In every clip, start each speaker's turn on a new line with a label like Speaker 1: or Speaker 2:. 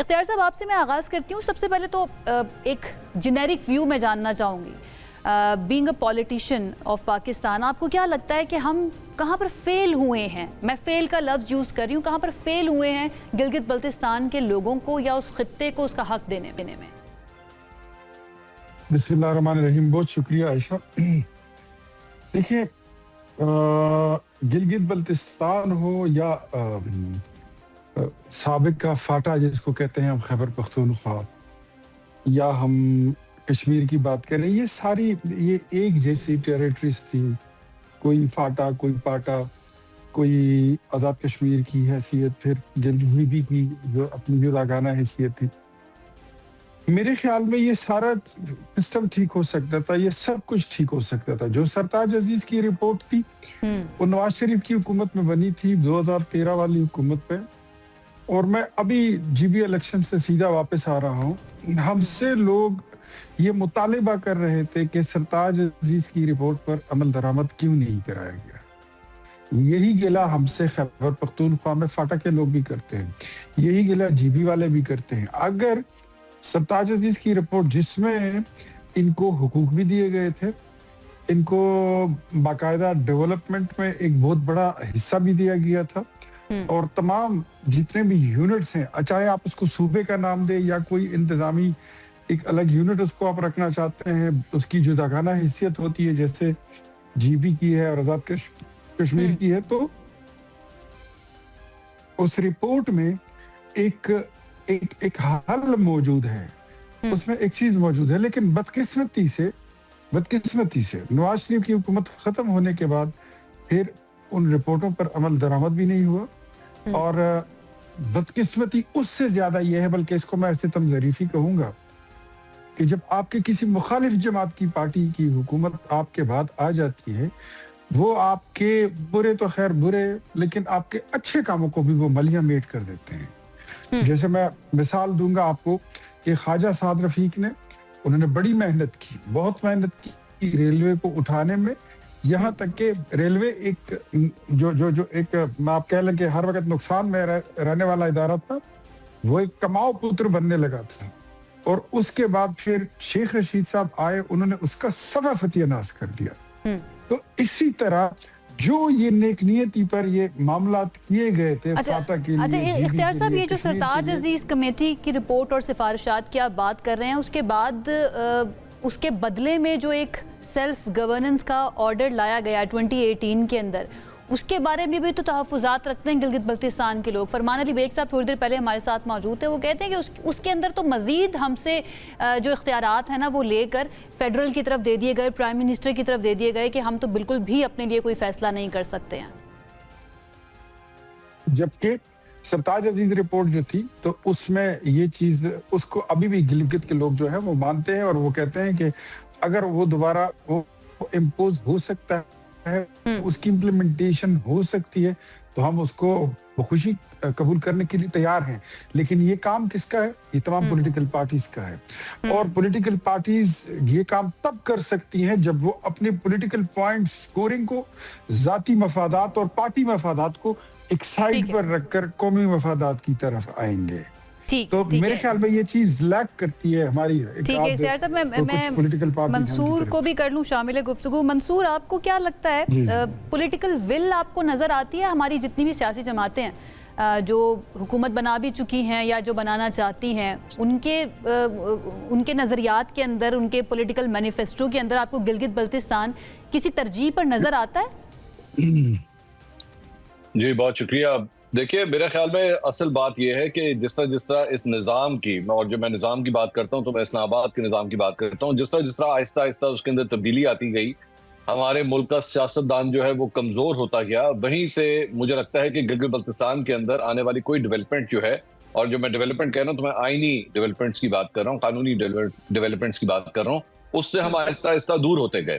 Speaker 1: اختیار صاحب آپ سے میں آغاز کرتی ہوں. سب سے پہلے تو ایک جنیرک ویو میں جاننا چاہوں گی, being a politician of Pakistan, آپ کو کیا لگتا ہے کہ ہم کہاں پر فیل ہوئے ہیں؟ میں فیل کا لفظ یوز کر رہی ہوں, کہاں پر فیل ہوئے ہیں گلگت بلتستان کے لوگوں کو یا اس خطے کو اس کا حق دینے میں؟
Speaker 2: بسم اللہ الرحمن الرحیم. بہت شکریہ عائشہ. دیکھیں, گلگت بلتستان ہو یا سابق کا فاٹا جس کو کہتے ہیں ہم خیبر پختونخوا, یا ہم کشمیر کی بات کریں, یہ ساری یہ ایک جیسی ٹیریٹریز تھی. کوئی فاٹا, کوئی پاٹا, کوئی آزاد کشمیر کی حیثیت, پھر گلگت کی جو اپنی جداگانہ حیثیت تھی. میرے خیال میں یہ سارا سسٹم ٹھیک ہو سکتا تھا, یہ سب کچھ ٹھیک ہو سکتا تھا. جو سرتاج عزیز کی رپورٹ تھی وہ نواز شریف کی حکومت میں بنی تھی, 2013 والی حکومت پہ, اور میں ابھی جی بی الیکشن سے سیدھا واپس آ رہا ہوں. ہم سے لوگ یہ مطالبہ کر رہے تھے کہ سرتاج عزیز کی رپورٹ پر عمل درآمد کیوں نہیں کرایا گیا. یہی گلہ ہم سے خیبر پختونخوا میں فاٹا کے لوگ بھی کرتے ہیں, یہی گلہ جی بی والے بھی کرتے ہیں. اگر سرتاج عزیز کی رپورٹ جس میں ان کو حقوق بھی دیے گئے تھے, ان کو باقاعدہ ڈیولپمنٹ میں ایک بہت بڑا حصہ بھی دیا گیا تھا, اور تمام جتنے بھی یونٹس ہیں, چاہے آپ اس کو صوبے کا نام دیں یا کوئی انتظامی ایک الگ یونٹ اس کو آپ رکھنا چاہتے ہیں, اس کی جداگانہ حیثیت ہوتی ہے جیسے جی بی کی ہے اور آزاد کشمیر کی ہے. تو اس رپورٹ میں ایک حل موجود ہے, اس میں ایک چیز موجود ہے. لیکن بدقسمتی سے نواز شریف کی حکومت ختم ہونے کے بعد پھر ان رپورٹوں پر عمل درآمد بھی نہیں ہوا, اور بدقسمتی اس سے زیادہ یہ ہے, بلکہ اس کو میں ستم ظریفی کہوں گا, کہ جب آپ کے کسی مخالف جماعت کی پارٹی کی حکومت آپ کے بعد آ جاتی ہے, وہ آپ کے برے تو خیر برے, لیکن آپ کے اچھے کاموں کو بھی وہ ملیاں میٹ کر دیتے ہیں. جیسے میں مثال دوں گا آپ کو کہ خواجہ سعد رفیق نے, انہوں نے بڑی محنت کی, بہت محنت کی ریلوے کو اٹھانے میں, یہاں تک کہ ریلوے ایک جو ایک میں آپ کہہ لیں کہ ہر وقت نقصان میں رہنے والا ادارہ تھا, وہ ایک کماؤ پتر بننے لگا تھا. اور اس کے بعد پھر شیخ رشید صاحب آئے, انہوں نے اس کا سبا ستیہ ناش کر دیا. تو اسی طرح جو یہ نیک نیتی پر یہ معاملات کیے گئے تھے فاتح کے لیے.
Speaker 1: اچھا اختیار صاحب, یہ جو سرتاج عزیز کمیٹی کی رپورٹ اور سفارشات کی آپ بات کر رہے ہیں, اس کے بعد اس کے بدلے میں جو ایک سیلف گورننس کا آرڈر لایا گیا 2018 کے اندر, اس کے بارے میں بھی تو تحفظات رکھتے ہیں گلگت بلتستان کے لوگ. فرمان علی بیگ صاحب تھوڑی دیر پہلے ہمارے ساتھ موجود تھے, وہ کہتے ہیں کہ اس کے اندر تو مزید ہم سے جو اختیارات ہیں نا وہ لے کر فیڈرل کی طرف دے دیے گئے, پرائم منسٹر کی طرف دے دیے گئے, کہ ہم تو بالکل بھی اپنے لیے کوئی فیصلہ نہیں کر سکتے ہیں.
Speaker 2: جبکہ سرتاج عزیز رپورٹ جو تھی تو اس میں یہ چیز, اس کو ابھی بھی گلگت کے لوگ جو ہیں وہ مانتے ہیں, اور وہ کہتے ہیں کہ اگر وہ دوبارہ وہ امپوز ہو سکتا ہے, اس کی امپلیمنٹیشن ہو سکتی ہے, تو ہم اس کو بخوشی قبول کرنے کے لیے تیار ہیں. لیکن یہ کام کس کا ہے؟ یہ تمام پولیٹیکل پارٹیز کا ہے, اور پولیٹیکل پارٹیز یہ کام تب کر سکتی ہیں جب وہ اپنے پولیٹیکل پوائنٹ سکورنگ کو ذاتی مفادات اور پارٹی مفادات کو ایک سائڈ پر رکھ کر قومی مفادات کی طرف آئیں گے. تو میرے خیال میں یہ چیز لیک کرتی ہے ہماری.
Speaker 1: ٹھیک ہے اختیار صاحب, میں منصور کو بھی کر لوں شامل گفتگو. منصور, آپ کو کیا لگتا ہے, پولیٹیکل ول آپ کو نظر آتی ہے ہماری جتنی بھی سیاسی جماعتیں ہیں جو حکومت بنا بھی چکی ہیں یا جو بنانا چاہتی ہیں, ان کے نظریات کے اندر, ان کے پولیٹیکل مینیفیسٹو کے اندر آپ کو گلگت بلتستان کسی ترجیح پر نظر آتا ہے؟
Speaker 3: جی بہت شکریہ. دیکھیے میرے خیال میں اصل بات یہ ہے کہ جس طرح اس نظام کی, اور جب میں نظام کی بات کرتا ہوں تو میں اسلام آباد کے نظام کی بات کرتا ہوں, جس طرح آہستہ آہستہ اس کے اندر تبدیلی آتی گئی, ہمارے ملک کا سیاستدان جو ہے وہ کمزور ہوتا گیا, وہیں سے مجھے لگتا ہے کہ گلگت بلتستان کے اندر آنے والی کوئی ڈیولپمنٹ جو ہے, اور جو میں ڈیولپمنٹ کہہ رہا ہوں تو میں آئینی ڈیولپمنٹس کی بات کر رہا ہوں, قانونی ڈیولپمنٹس کی بات کر رہا ہوں, اس سے ہم آہستہ آہستہ دور ہوتے گئے.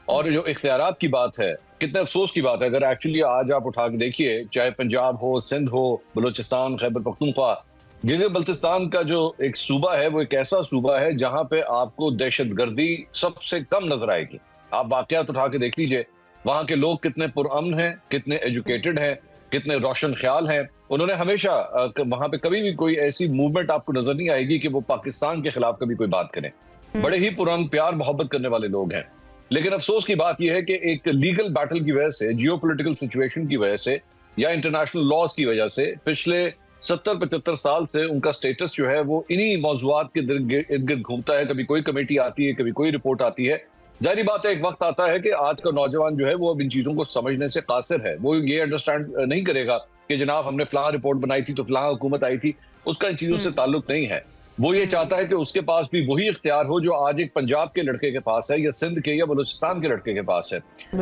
Speaker 3: اور جو اختیارات کی بات ہے, کتنے افسوس کی بات ہے, اگر ایکچولی آج آپ اٹھا کے دیکھیے, چاہے پنجاب ہو, سندھ ہو, بلوچستان, خیبر پختونخوا, گلگت بلتستان کا جو ایک صوبہ ہے وہ ایک ایسا صوبہ ہے جہاں پہ آپ کو دہشت گردی سب سے کم نظر آئے گی. آپ واقعات اٹھا کے دیکھ لیجئے, وہاں کے لوگ کتنے پرامن ہیں, کتنے ایجوکیٹڈ ہیں, کتنے روشن خیال ہیں. انہوں نے ہمیشہ وہاں پہ کبھی بھی کوئی ایسی موومنٹ آپ کو نظر نہیں آئے گی کہ وہ پاکستان کے خلاف کبھی کوئی بات کریں. بڑے ہی پران پیار محبت کرنے والے لوگ ہیں. لیکن افسوس کی بات یہ ہے کہ ایک لیگل بیٹل کی وجہ سے, جیو پولیٹیکل سچویشن کی وجہ سے یا انٹرنیشنل لاز کی وجہ سے پچھلے 70-75 سال سے ان کا سٹیٹس جو ہے وہ انہی موضوعات کے ارد گرد گھومتا ہے. کبھی کوئی کمیٹی آتی ہے, کبھی کوئی رپورٹ آتی ہے. ظاہری بات ہے ایک وقت آتا ہے کہ آج کا نوجوان جو ہے وہ اب ان چیزوں کو سمجھنے سے قاصر ہے. وہ یہ انڈرسٹینڈ نہیں کرے گا کہ جناب ہم نے فلاں رپورٹ بنائی تھی تو فلاں حکومت آئی تھی. اس کا ان چیزوں سے تعلق نہیں ہے. وہ یہ چاہتا ہے کہ اس کے پاس بھی وہی اختیار ہو جو آج ایک پنجاب کے لڑکے کے پاس ہے, یا سندھ کے یا بلوچستان کے لڑکے کے پاس ہے.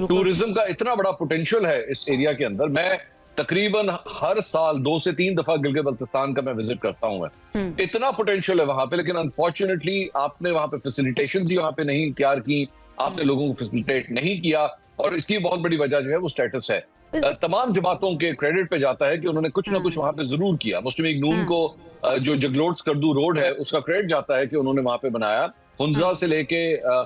Speaker 3: ٹورزم کا اتنا بڑا پوٹینشیل ہے اس ایریا کے اندر. میں تقریباً ہر سال 2 سے 3 دفعہ گلگت بلتستان کا میں وزٹ کرتا ہوں. اتنا پوٹینشیل ہے وہاں پہ, لیکن انفارچونیٹلی آپ نے وہاں پہ فیسیلیٹیشنز ہی وہاں پہ نہیں تیار کی, آپ نے لوگوں کو فیسیلیٹیٹ نہیں کیا, اور اس کی بہت بڑی وجہ جو ہے وہ سٹیٹس ہے. تمام جماعتوں کے کریڈٹ پہ جاتا ہے کہ انہوں نے کچھ نہ کچھ وہاں پہ ضرور کیا. مسلم لیگ نون کو جو جگلوٹ سکردو روڈ ہے اس کا کریڈٹ جاتا ہے کہ انہوں نے وہاں پہ بنایا. خنزہ سے لے کے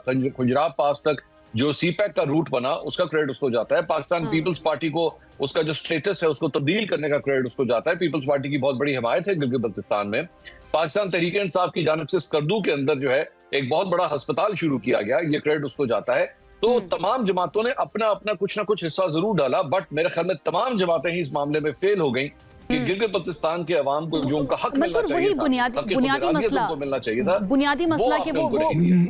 Speaker 3: کھنجراب پاس تک جو سی پیک کا روٹ بنا اس کا کریڈٹ اس کو جاتا ہے. پاکستان پیپلز پارٹی کو اس کا جو سٹیٹس ہے اس کو تبدیل کرنے کا کریڈٹ اس کو جاتا ہے. پیپلز پارٹی کی بہت بڑی حمایت ہے گلگت بلتستان میں. پاکستان تحریک انصاف کی جانب سے سکردو کے اندر جو ہے ایک بہت بڑا ہسپتال شروع کیا گیا, یہ کریڈٹ اس کو جاتا ہے. تو تمام جماعتوں نے اپنا اپنا کچھ نہ کچھ حصہ ضرور ڈالا, بٹ میرے خیال میں تمام جماعتیں ہی اس معاملے میں فیل ہو گئیں کہ گلگت بلتستان کے عوام کو جو ان کا حق ملنا چاہیے تھا,
Speaker 1: بنیادی مسئلہ کہ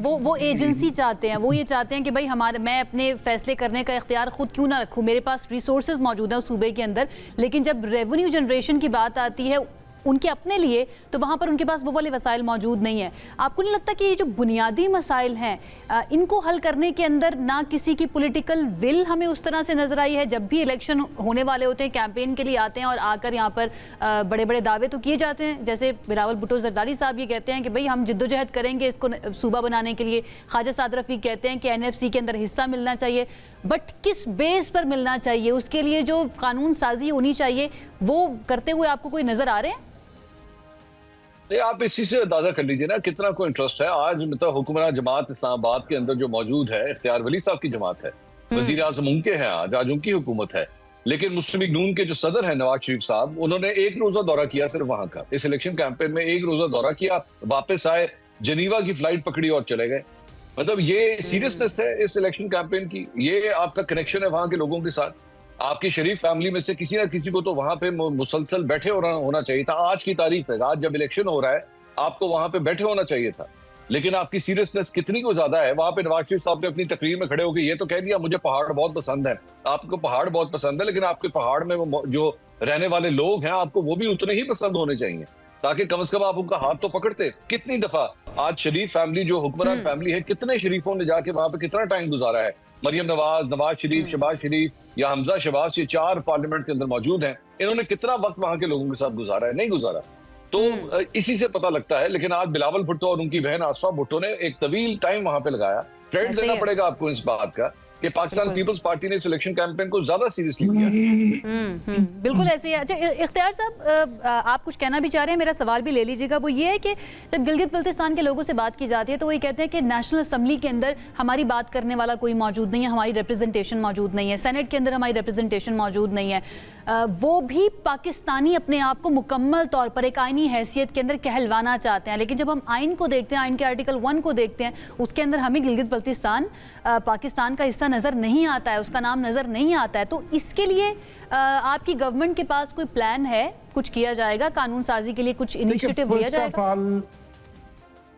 Speaker 1: وہ ایجنسی چاہتے ہیں. وہ یہ چاہتے ہیں کہ بھائی میں اپنے فیصلے کرنے کا اختیار خود کیوں نہ رکھوں, میرے پاس ریسورسز موجود ہیں صوبے کے اندر, لیکن جب ریونیو جنریشن کی بات آتی ہے ان کے اپنے لیے تو وہاں پر ان کے پاس وہ والے وسائل موجود نہیں ہیں. آپ کو نہیں لگتا کہ یہ جو بنیادی مسائل ہیں ان کو حل کرنے کے اندر نہ کسی کی پولیٹیکل ول ہمیں اس طرح سے نظر آئی ہے؟ جب بھی الیکشن ہونے والے ہوتے ہیں, کیمپین کے لیے آتے ہیں اور آ کر یہاں پر بڑے بڑے دعوے تو کیے جاتے ہیں, جیسے بلاول بھٹو زرداری صاحب یہ کہتے ہیں کہ بھئی ہم جد و جہد کریں گے اس کو صوبہ بنانے کے لیے. خواجہ سعد رفیق کہتے ہیں کہ NFC کے اندر حصہ ملنا چاہیے, بٹ کس بیس پر ملنا چاہیے؟ اس کے لیے جو قانون سازی ہونی چاہیے وہ کرتے ہوئے آپ کو کوئی نظر آ رہے ہیں؟
Speaker 3: آپ اسی سے اندازہ کر لیجئے نا کتنا کوئی انٹرسٹ ہے. آج مطلب حکمراں جماعت اسلام آباد کے اندر جو موجود ہے, اختیار ولی صاحب کی جماعت ہے, وزیر اعظم ان کے ہیں, آج ان کی حکومت ہے. لیکن مسلم لیگ نون کے جو صدر ہیں نواز شریف صاحب, انہوں نے 1 روزہ دورہ کیا صرف وہاں کا. اس الیکشن کیمپین میں 1 روزہ دورہ کیا, واپس آئے, جنیوا کی فلائٹ پکڑی اور چلے گئے. مطلب یہ سیریسنس ہے اس الیکشن کیمپین کی, یہ آپ کا کنیکشن ہے وہاں کے لوگوں کے ساتھ. آپ کی شریف فیملی میں سے کسی نہ کسی کو تو وہاں پہ مسلسل بیٹھے ہونا چاہیے تھا. آج کی تاریخ ہے, آج جب الیکشن ہو رہا ہے آپ کو وہاں پہ بیٹھے ہونا چاہیے تھا. لیکن آپ کی سیریسنس کتنی کو زیادہ ہے. وہاں پہ نواز شریف صاحب نے اپنی تقریر میں کھڑے ہو کے یہ تو کہہ دیا مجھے پہاڑ بہت پسند ہے. آپ کو پہاڑ بہت پسند ہے, لیکن آپ کے پہاڑ میں جو رہنے والے لوگ ہیں آپ کو وہ بھی اتنے ہی پسند ہونے چاہیے, تاکہ کم از کم آپ ان کا ہاتھ تو پکڑتے. کتنی دفعہ آج شریف فیملی جو حکمران فیملی ہے, کتنے شریفوں نے جا کے وہاں پہ کتنا ٹائم گزارا ہے. مریم نواز, نواز شریف, شہباز شریف یا حمزہ شہباز, یہ 4 پارلیمنٹ کے اندر موجود ہیں. انہوں نے کتنا وقت وہاں کے لوگوں کے ساتھ گزارا ہے؟ نہیں گزارا. تو اسی سے پتہ لگتا ہے. لیکن آج بلاول بھٹو اور ان کی بہن آصفہ بھٹو نے ایک طویل ٹائم وہاں پہ لگایا. کریڈٹ دینا پڑے گا آپ کو اس بات کا کہ پاکستان پیپلز پارٹی نے سلیکشن کیمپین کو زیادہ سیریسلی لیا.
Speaker 1: بالکل ایسے ہی. اچھا اختیار صاحب, آپ کچھ کہنا بھی چاہ رہے ہیں, میرا سوال بھی لے لیجیے گا. وہ یہ ہے کہ جب گلگت بلتستان کے لوگوں سے بات کی جاتی ہے تو وہ یہ کہتے ہیں کہ نیشنل اسمبلی کے اندر ہماری بات کرنے والا کوئی موجود نہیں ہے, ہماری ریپرزنٹیشن موجود نہیں ہے, سینٹ کے اندر ہماری ریپرزنٹیشن موجود نہیں ہے. وہ بھی پاکستانی اپنے آپ کو مکمل طور پر ایک آئینی حیثیت کے اندر کہلوانا چاہتے ہیں, لیکن جب ہم آئین کو دیکھتے ہیں, آئین کے آرٹیکل 1 کو دیکھتے ہیں, اس کے اندر ہمیں گلگت بلتستان پاکستان کا حصہ نظر نہیں آتا ہے, اس کا نام نظر نہیں آتا ہے. تو اس کے لیے آپ کی گورنمنٹ کے پاس کوئی پلان ہے, کچھ کیا جائے گا قانون سازی کے لیے, کچھ انیشیٹو لیا جائے گا؟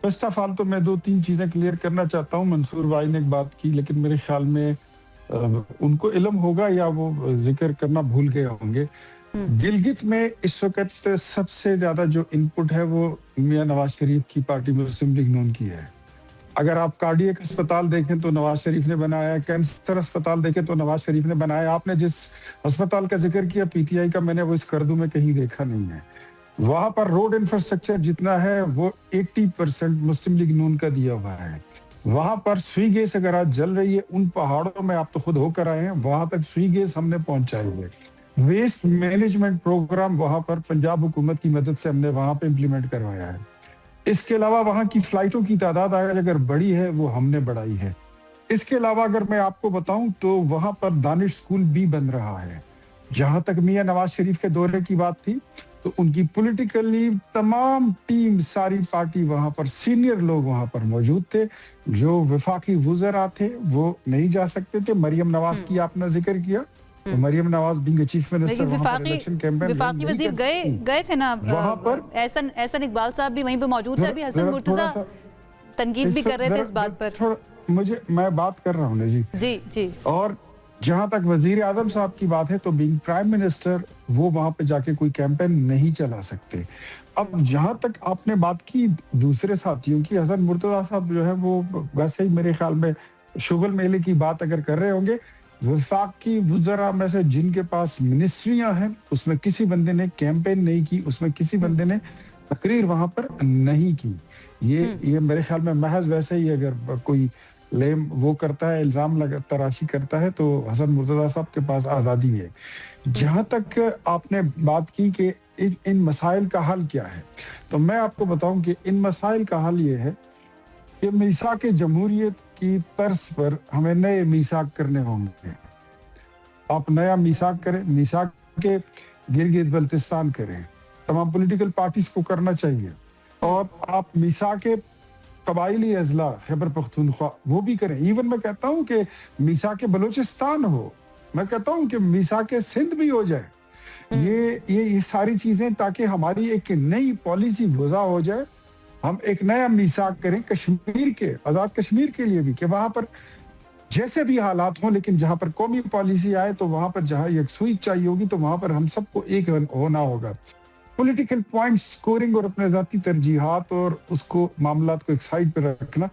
Speaker 2: فرسٹ آف آل تو میں 2-3 چیزیں کلیئر کرنا چاہتا ہوں. منصور بھائی نے ایک بات کی, لیکن میرے خیال میں ان کو علم ہوگا یا وہ ذکر کرنا بھول گئے ہوں گے. گلگت میں اس وقت سب سے زیادہ جو ان پٹ ہے وہ میاں نواز شریف کی پارٹی مسلم لیگ نون کی ہے. اگر آپ کارڈیک اسپتال دیکھیں تو نواز شریف نے بنایا, کینسر اسپتال دیکھیں تو نواز شریف نے بنایا. آپ نے جس اسپتال کا ذکر کیا PTI کا, میں نے وہ اس کردو میں کہیں دیکھا نہیں ہے. وہاں پر روڈ انفراسٹرکچر جتنا ہے وہ 80% مسلم لیگ نون کا دیا ہوا ہے. وہاں پر سوئی گیس اگر آج جل رہی ہے, ان پہاڑوں میں آپ تو خود ہو کر آئے ہیں, وہاں تک سوئی گیس ہم نے پہنچائی ہے. ویسٹ مینجمنٹ پروگرام وہاں پر پنجاب حکومت کی مدد سے ہم نے وہاں پہ امپلیمنٹ کروایا ہے. اس کے علاوہ وہاں کی فلائٹوں کی تعداد اگر بڑی ہے وہ ہم نے بڑھائی ہے. اس کے علاوہ اگر میں آپ کو بتاؤں تو وہاں پر دانش اسکول بھی بن رہا ہے. جہاں تک میاں نواز شریف کے دورے کی بات تھی تو ان کی پولیٹیکلی تمام ٹیم، ساری پارٹی وہاں پر، سینئر لوگ وہاں پر موجود تھے. جو وفاقی وزراء تھے وہ نہیں جا سکتے تھے. مریم نواز کی آپ نے ذکر کیا تو Maryam Nawaz being chief minister
Speaker 1: لیکن
Speaker 2: وہاں پر الیکشن کیمپین
Speaker 1: وفاقی وزیر گئے تھے نا
Speaker 2: وہاں پر.
Speaker 1: احسن اقبال صاحب بھی وہیں پہ موجود تھے. ابھی حسن مرتضیٰ تنقید بھی کر رہے تھے اس بات پر.
Speaker 2: میں بات کر رہا ہوں نا جی.
Speaker 1: جی.
Speaker 2: اور جہاں تک وزیر اعظم صاحب کی بات ہے تو بینگ پرائم منسٹر وہ وہاں پہ جا کے کوئی کیمپین نہیں چلا سکتے. اب جہاں تک آپ نے بات کی دوسرے ساتھیوں کی، حسن مرتضیٰ صاحب جو ہے وہ ویسے ہی میرے خیال میں شغل میلے کی بات اگر کر رہے ہوں گے، وفاقی وزراء میں سے جن کے پاس منسٹریاں ہیں اس میں کسی بندے نے کیمپین نہیں کی، اس میں کسی بندے نے تقریر وہاں پر نہیں کی. یہ میرے خیال میں محض ویسے ہی اگر کوئی لیم وہ کرتا ہے، الزام تراشی کرتا ہے، تو حسن مرتضیٰ صاحب کے پاس آزادی ہے. جہاں تک آپ نے بات کی کہ ان مسائل کا حل کیا ہے، تو میں آپ کو بتاؤں کہ ان مسائل کا حل یہ ہے کہ میثاق جمہوریت کی طرز پر ہمیں نئے میثاق کرنے ہوں گے. آپ نیا میثاق کریں، میثاق کے گلگت بلتستان کریں، تمام پولیٹیکل پارٹیز کو کرنا چاہیے. اور آپ میثاق قبائلی اضلاع خیبر پختونخوا وہ بھی کریں. ایون میں کہتا ہوں کہ میثاق بلوچستان ہو، میں کہتا ہوں کہ میثاق سندھ بھی ہو جائے. یہ ساری چیزیں تاکہ ہماری ایک نئی پالیسی وضع ہو جائے. ہم ایک نیا میثاق کریں کشمیر کے، آزاد کشمیر کے لیے بھی، کہ وہاں پر جیسے بھی حالات ہوں لیکن جہاں پر قومی پالیسی آئے تو وہاں پر جہاں یکسوئی چاہیے ہوگی تو وہاں پر ہم سب کو ایک ہونا ہوگا. پولیٹیکل پوائنٹ سکورنگ اور اپنے ذاتی ترجیحات اور اس کو معاملات کو ایک سائڈ پہ رکھنا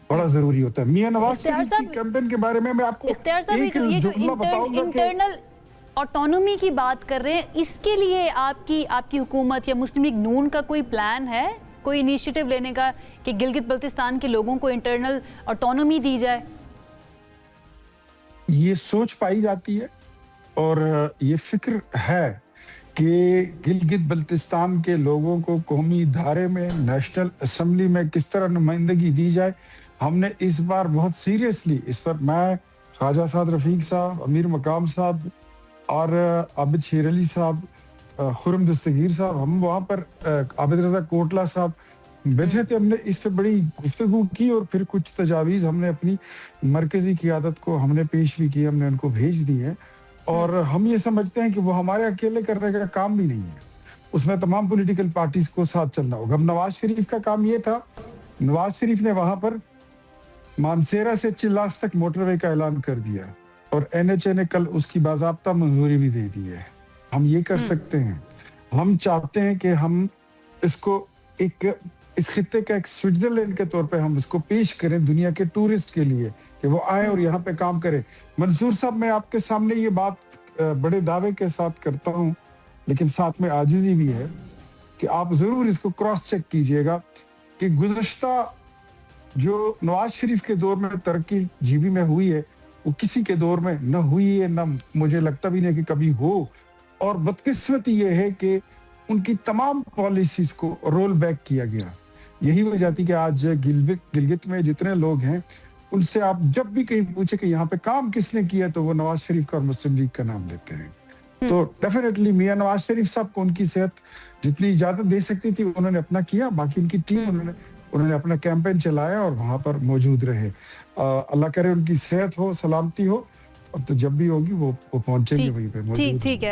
Speaker 2: بڑا ضروری ہوتا ہے. میاں نواز شریف کی کیمپین کے بارے میں آپ کو ایک جملہ بتاؤں گا کہ
Speaker 1: انٹرنل آٹونومی کی بات کر رہے ہیں، اس کے لیے آپ کی حکومت یا مسلم لیگ نون کا کوئی پلان ہے، کوئی انیشیٹو لینے کا کہ گلگت بلتستان کے لوگوں کو انٹرنل آٹونومی دی جائے؟
Speaker 2: یہ سوچ پائی جاتی ہے اور یہ فکر ہے کہ گلگت بلتستان کے لوگوں کو قومی ادارے میں، نیشنل اسمبلی میں کس طرح نمائندگی دی جائے. ہم نے اس بار بہت سیریسلی اس پر، میں، خواجہ سعد رفیق صاحب، امیر مقام صاحب اور عابد شیر علی صاحب، خرم دستگیر صاحب، ہم وہاں پر عابد رضا کوٹلہ صاحب بیٹھے تھے. ہم نے اس پہ بڑی گفتگو کی اور پھر کچھ تجاویز ہم نے اپنی مرکزی قیادت کو ہم نے پیش بھی کی، ہم نے ان کو بھیج دی ہے. اور ہم یہ سمجھتے ہیں کہ وہ ہمارے اکیلے کرنے کا کام بھی نہیں ہے، اس میں تمام پولیٹیکل پارٹیز کو ساتھ چلنا ہوگا. اب نواز شریف کا کام یہ تھا، نواز شریف نے وہاں پر مانسیرا سے چلاس تک موٹر وے کا اعلان کر دیا اور NHA نے کل اس کی باضابطہ منظوری بھی دے دی ہے. ہم یہ کر سکتے ہیں. ہم چاہتے ہیں کہ ہم اس کو اس خطے کا ایک سوئٹزرلینڈ کے طور پہ ہم اس کو پیش کریں دنیا کے ٹورسٹ کے لیے کہ وہ آئیں اور یہاں پہ کام کریں. منصور صاحب، میں آپ کے سامنے یہ بات بڑے دعوے کے ساتھ کرتا ہوں لیکن ساتھ میں عاجزی بھی ہے کہ آپ ضرور اس کو کراس چیک کیجئے گا کہ گزشتہ جو نواز شریف کے دور میں ترقی GB میں ہوئی ہے وہ کسی کے دور میں نہ ہوئی ہے، نہ مجھے لگتا بھی نہیں کہ کبھی ہو. اور بدقسمتی یہ ہے کہ ان کی تمام پالیسیز کو رول بیک کیا گیا. یہی وجہ تھی کہ آج گلگت میں جتنے لوگ ہیں ان سے آپ جب بھی کہیں پوچھے کہ یہاں پہ کام کس نے کیا تو وہ نواز شریف کا اور مسلم لیگ کا نام لیتے ہیں. تو ڈیفینیٹلی میاں نواز شریف صاحب کو ان کی صحت جتنی اجازت دے سکتی تھی انہوں نے اپنا کیا، باقی ان کی ٹیم انہوں نے اپنا کیمپین چلایا اور وہاں پر موجود رہے. اللہ کرے ان کی صحت ہو، سلامتی ہو، اور تو جب بھی ہوگی وہ پہنچیں گے وہیں پہ موجود.
Speaker 1: ٹھیک ہے.